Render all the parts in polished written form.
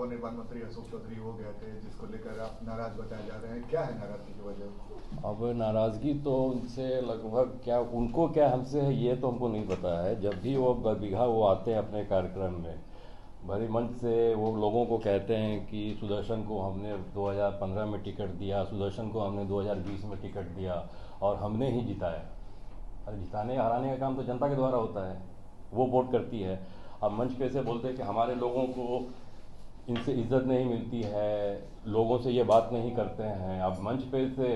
निर्माण मंत्री अशोक चौधरी हो गए थे, जिसको लेकर आप नाराज बताए जा रहे हैं, क्या है नाराजगी की वजह? अब नाराज़गी तो उनसे लगभग क्या, उनको क्या हमसे है ये तो हमको नहीं पता है। जब भी वो बरबीघा वो आते हैं अपने कार्यक्रम में, भरी मंच से वो लोगों को कहते हैं कि सुदर्शन को हमने 2015 में टिकट दिया, सुदर्शन को हमने 2020 में टिकट दिया और हमने ही जिताया। अरे जिताने हराने का काम तो जनता के द्वारा होता है, वो वोट करती है। अब मंच पे से बोलते हैं कि हमारे लोगों को इनसे इज्जत नहीं मिलती है, लोगों से ये बात नहीं करते हैं। अब मंच पे से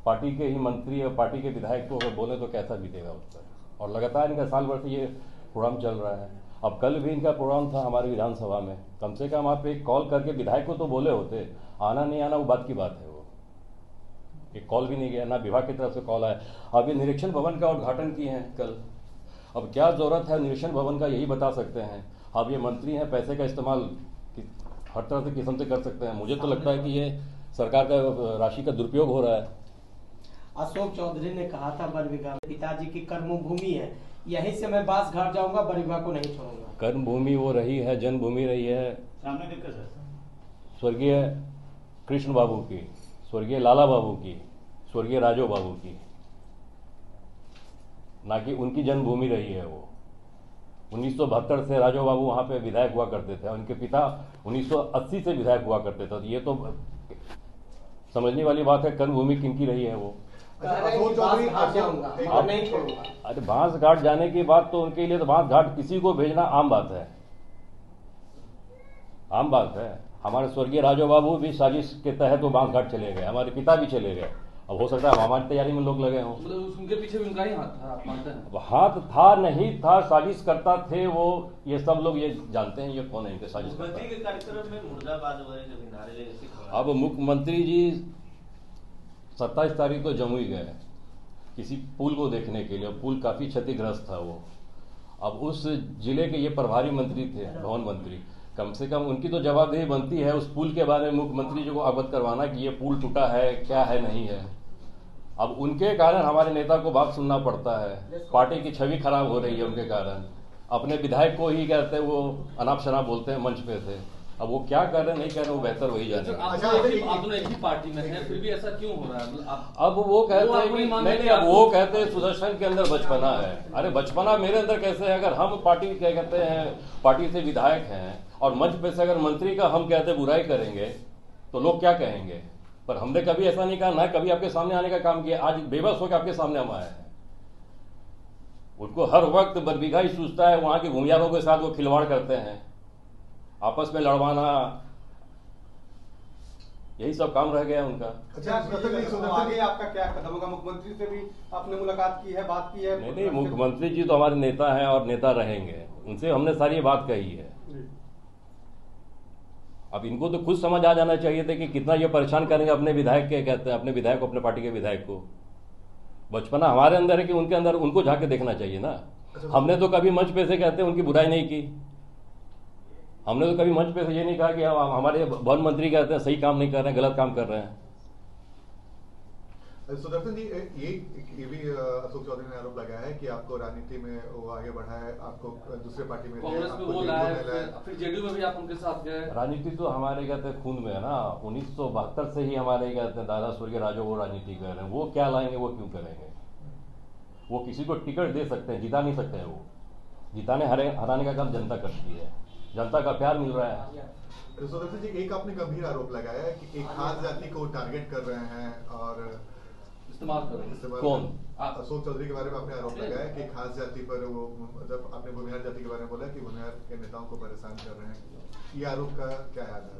पार्टी के ही मंत्री और पार्टी के विधायक को अगर बोले तो कैसा बीतेगा उस पर। और लगातार इनका साल भर से ये प्रोग्राम चल रहा है। अब कल भी इनका प्रोग्राम था हमारी विधानसभा में, कम से कम आप एक कॉल करके विधायक को तो बोले होते। आना नहीं आना वो बात की बात है, वो एक कॉल भी नहीं गया, ना विभाग की तरफ से कॉल आया। अब ये निरीक्षण भवन का उद्घाटन किए हैं कल, अब क्या जरूरत है निरीक्षण भवन का, यही बता सकते हैं। अब ये मंत्री हैं, पैसे का इस्तेमाल हर तरह से किस्म से कर सकते हैं। मुझे तो लगता है कि ये सरकार का राशि का दुरुपयोग हो रहा है। अशोक चौधरी ने कहा था बरबीघा पिताजी की कर्मभूमि है, यहीं से मैं बास घाट जाऊंगा, बरबीघा को नहीं छोड़ूंगा। कर्मभूमि वो रही है, जन्मभूमि रही है सामने दिक्कत है स्वर्गीय कृष्ण बाबू की, स्वर्गीय लाला बाबू की, स्वर्गीय राजो बाबू की, ना कि उनकी जन्मभूमि रही है वो। 1972 से राजो बाबू वहाँ पे विधायक हुआ करते थे, उनके पिता 1980 से विधायक हुआ करते थे। तो ये तो समझने वाली बात है, कर्मभूमि किनकी रही है वो। अरे बांस घाट जाने की बात तो उनके लिए, तो बांस घाट किसी को भेजना आम बात है, आम बात है। हमारे स्वर्गीय राजो बाबू भी साजिश के तहत वो बांस घाट चले गए, हमारे पिता भी चले गए। अब हो सकता है हमारी तैयारी में लोग लगे हों, मतलब उनके पीछे भी उनका ही हाथ था, आप मानते हैं? हाथ था नहीं था, साजिश करता थे वो, ये सब लोग ये जानते हैं ये कौन है इनके साजिश करता है। के कार्यक्रम में मुर्दाबाद वगैरह नारे अब मुख्यमंत्री जी 27 तारीख को जमुई गए किसी पुल को देखने के लिए, पुल काफी क्षतिग्रस्त था वो। अब उस जिले के ये प्रभारी मंत्री थे, भवन मंत्री, कम से कम उनकी तो जवाबदेही बनती है उस पुल के बारे में मुख्यमंत्री जी को अवगत करवाना कि ये पुल टूटा है, क्या है, नहीं है। अब उनके कारण हमारे नेता को बात सुनना पड़ता है, पार्टी की छवि खराब हो रही है उनके कारण। अपने विधायक को ही कहते हैं वो अनाप शनाप बोलते हैं मंच पे से। अब वो क्या कर रहे हैं नहीं कर रहे, वो बेहतर वही जाने। आप दोनों एक ही पार्टी में हैं, फिर भी ऐसा क्यों हो रहा है? अब वो कहते हैं नहीं, अब वो कहते हैं सुदर्शन के अंदर बचपना है। अरे बचपना मेरे अंदर कैसे है? अगर हम पार्टी क्या कहते हैं, पार्टी से विधायक हैं और मंच पे से अगर मंत्री का हम कहते बुराई करेंगे तो लोग क्या कहेंगे? पर हमने कभी ऐसा नहीं कहा, ना कभी आपके सामने आने का काम किया। आज बेबस होकर आपके सामने हम आए हैं। उनको हर वक्त बरबीघा ही सूझता है, वहां के भूमियारों के साथ वो खिलवाड़ करते हैं, आपस में लड़वाना, यही सब काम रह गया उनका। अच्छा, आगे आपका क्या कदम होगा? मुख्यमंत्री से भी आपने मुलाकात की है, बात की है? नहीं, मुख्यमंत्री जी तो हमारे नेता हैं और नेता रहेंगे, उनसे हमने सारी बात कही है। अब इनको तो खुद समझ आ जाना चाहिए था कि कितना ये परेशान करेंगे अपने विधायक के, कहते हैं अपने विधायक को, अपने पार्टी के विधायक को। बचपना हमारे अंदर है कि उनके अंदर, उनको झाके देखना चाहिए ना। हमने तो कभी मंच पे से कहते हैं उनकी बुराई नहीं की, हमने तो कभी मंच पे से ये नहीं कहा कि हमारे वन मंत्री कहते हैं सही काम नहीं कर रहे हैं, गलत काम कर रहे हैं। सुदर्शन जी, ये भी अशोक चौधरी ने आरोप लगाया है कि आपको राजनीति में वो आगे बढ़ा है, आपको दूसरे पार्टी में कांग्रेस में वो लाया, फिर जेडीयू में भी आप उनके साथ गए। राजनीति तो हमारे कहते हैं खून में है ना। 1972 से ही हमारे कहते हैं दादा स्वर्गीय राजो वो राजनीति कर रहे हैं। वो क्या लाएंगे, वो क्यों करेंगे? वो किसी को टिकट दे सकते हैं, जिता नहीं सकते हैं। वो जिताने हराने का काम जनता करती है, जनता का प्यार मिल रहा है। सुदर्शन जी, एक आपने गंभीर आरोप लगाया है कि एक खास जाति को टारगेट कर रहे हैं और इस्तेमाल कर रहे हैं। कौन? अशोक चौधरी के बारे में आपने आरोप लगाया है कि खास जाति पर वो, मतलब आपने भूमिहार जाति के बारे में बोला कि भूमिहार के नेताओं को परेशान कर रहे हैं। ये आरोप का क्या है आधार?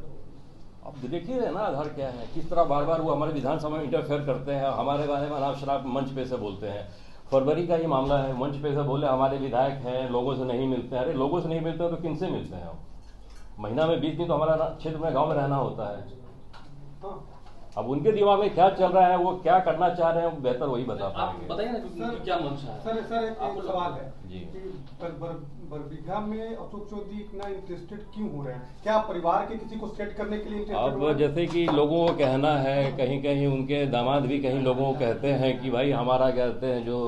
अब देखिए ना आधार क्या है, किस तरह बार बार वो हमारे विधानसभा में इंटरफेयर करते हैं, हमारे बारे में अनाप शनाप मंच पे से बोलते हैं। फरवरी का ही मामला है, मंच पे से बोले हमारे विधायक हैं, लोगों से नहीं मिलते हैं। अरे लोगों से नहीं मिलते हैं तो किन से मिलते हैं? महीना में 20 दिन तो हमारा क्षेत्र में, गांव में रहना होता है। अब उनके दिमाग में क्या चल रहा है, वो क्या करना चाह रहे हैं, वो बेहतर वही बता पाएंगे। बताइए ना क्योंकि क्या मंशा है। सर एक सवाल है जी, बरबीघा में अशोक चौधरी इतना इंटरेस्टेड क्यों हो रहे हैं? क्या परिवार के किसी को सेट करने के लिए इंटरेस्टेड? अब जैसे कि लोगों को कहना है, कहीं कहीं उनके दामाद भी कहीं लोगों को कहते हैं कि भाई हमारा कहते हैं जो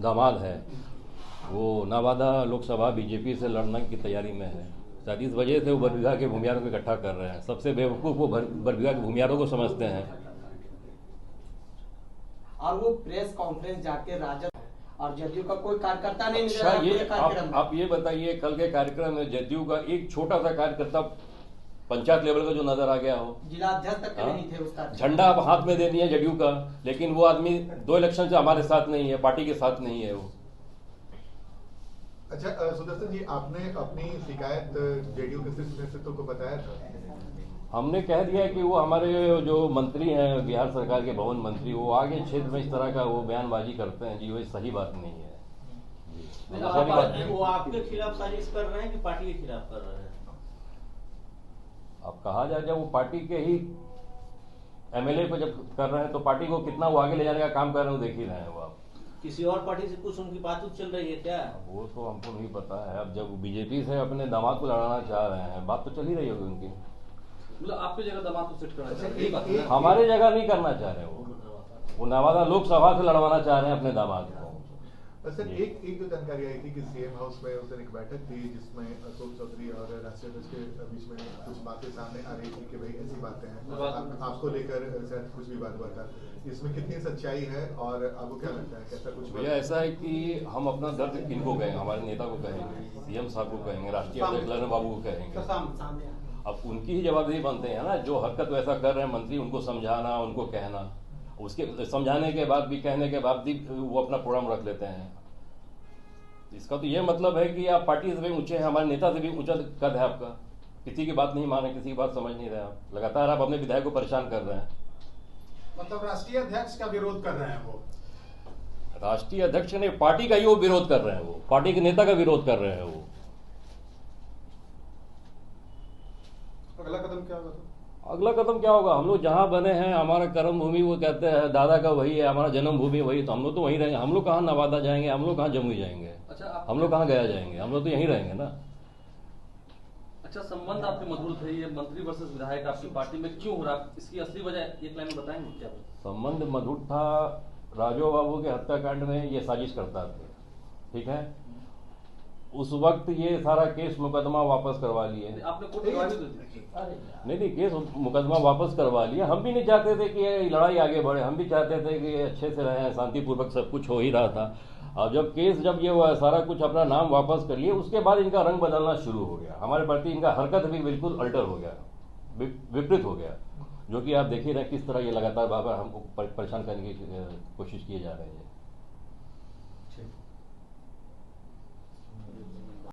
दामाद है वो नवादा लोकसभा बीजेपी से लड़ने की तैयारी में है। शायद इस वजह से वो बरबीघा के भूमिहारों को इकट्ठा कर रहे हैं। सबसे बेवकूफ़ वो बरबीघा के भूमिहारों को समझते हैं। और वो प्रेस कॉन्फ्रेंस जाके राजद और जदयू का कोई कार्यकर्ता नहीं नजर अच्छा, आया ये पूरे कार्यक्रम में। आप ये बताइए, कल के कार्यक्रम में जदयू का एक छोटा सा कार्यकर्ता पंचायत लेवल का जो नजर आ गया हो, जिला अध्यक्ष तक के नहीं थे उसका झंडा आप हाथ में दे दिए जदयू का, लेकिन वो आदमी 2 इलेक्शन से हमारे साथ नहीं है, पार्टी के साथ नहीं है वो। अच्छा सुदर्शन जी, आपने अपनी शिकायत जेडीयू के शीर्ष नेतृत्व को बताया था? हमने कह दिया कि वो हमारे जो मंत्री हैं बिहार सरकार के भवन मंत्री, वो आगे क्षेत्र में इस तरह का वो बयानबाजी करते हैं जी, वो सही बात नहीं है जी। वो आपके खिलाफ साजिश कर रहे हैं कि पार्टी के खिलाफ कर रहे हैं? अब कहा जाए, जब वो पार्टी के ही एमएलए को जब कर रहे हैं तो पार्टी को कितना वो आगे ले जाने का काम कर रहे हैं वो देख ही रहे हैं। वो आप किसी और पार्टी से कुछ उनकी बात चल रही है क्या? वो तो हमको नहीं पता है। अब जब बीजेपी से अपने दामाद को लड़ाना चाह रहे हैं, बात तो चल ही रही होगी उनकी। मतलब आपकी जगह दामाद को सेट करना अच्छा, चाहिए, यही बात है ना? हमारे जगह नहीं करना चाह रहे वो नवादा लोकसभा से लड़वाना चाह रहे हैं अपने दामाद को। सर एक जो जानकारी आई थी कि सीएम हाउस में उस दिन एक बैठक थी जिसमें अशोक चौधरी और राष्ट्रीय अध्यक्ष के बीच में कुछ बातें सामने आ रही थी कि भाई ऐसी बातें हैं, आपको लेकर शायद कुछ भी बात हुआ था। इसमें कितनी सच्चाई है और आपको क्या लगता है, कैसा कुछ? भैया ऐसा है कि हम अपना दर्द किनको कहेंगे, हमारे नेता को कहेंगे, सीएम साहब को कहेंगे, राष्ट्रीय अध्यक्ष ललन बाबू को कहेंगे। अब उनकी ही जवाबदेही बनते हैं ना, जो हरकत वैसा कर रहे हैं मंत्री, उनको समझाना, उनको कहना, उसके समझाने के बाद भी, कहने के बाद भी वो अपना प्रोग्राम रख लेते हैं। इसका तो ये मतलब है कि आप पार्टी से भी ऊंचे हैं, हमारे नेता से भी ऊंचा कद है आपका। किसी की बात नहीं मान रहे, किसी की बात समझ नहीं रहे आप, लगातार आप अपने विधायक को परेशान कर रहे हैं। मतलब राष्ट्रीय अध्यक्ष का विरोध कर रहे हैं वो? राष्ट्रीय अध्यक्ष ने पार्टी का ही वो विरोध कर रहे हैं, वो पार्टी के नेता का विरोध कर रहे हैं वो। अगला कदम क्या होगा? अगला कदम क्या होगा? हम लोग जहाँ बने हैं, हमारा कर्म भूमि वो कहते हैं दादा का वही है, हमारा जन्म भूमि वही, तो हम लोग तो वहीं रहेंगे। हम लोग कहाँ नवादा जाएंगे, हम लोग कहाँ जमुई जाएंगे, अच्छा हम लोग कहाँ गया जाएंगे, हम लोग तो यहीं रहेंगे ना। अच्छा, संबंध आपके मधुर थे, ये मंत्री वर्सेस विधायक आपकी पार्टी में क्यों हो रहा, इसकी असली वजह एक लाइन में बताएंगे क्या? संबंध मधुर था, राजू बाबू के हत्याकांड में ये साजिश करता था, ठीक है। उस वक्त ये सारा केस मुकदमा वापस करवा लिए। आपने कोर्ट में गवाही दी थी? नहीं, केस मुकदमा वापस करवा लिया। हम भी नहीं चाहते थे कि ये लड़ाई आगे बढ़े, हम भी चाहते थे कि अच्छे से रहें, शांतिपूर्वक सब कुछ हो ही रहा था। अब जब ये सारा कुछ अपना नाम वापस कर लिए, उसके बाद इनका रंग बदलना शुरू हो गया। हमारे प्रति इनका हरकत भी बिल्कुल अल्टर हो गया, विपरीत हो गया, जो कि आप देख ही रहे किस तरह ये लगातार बार बार हमको परेशान करने की कोशिश किए जा रहे हैं।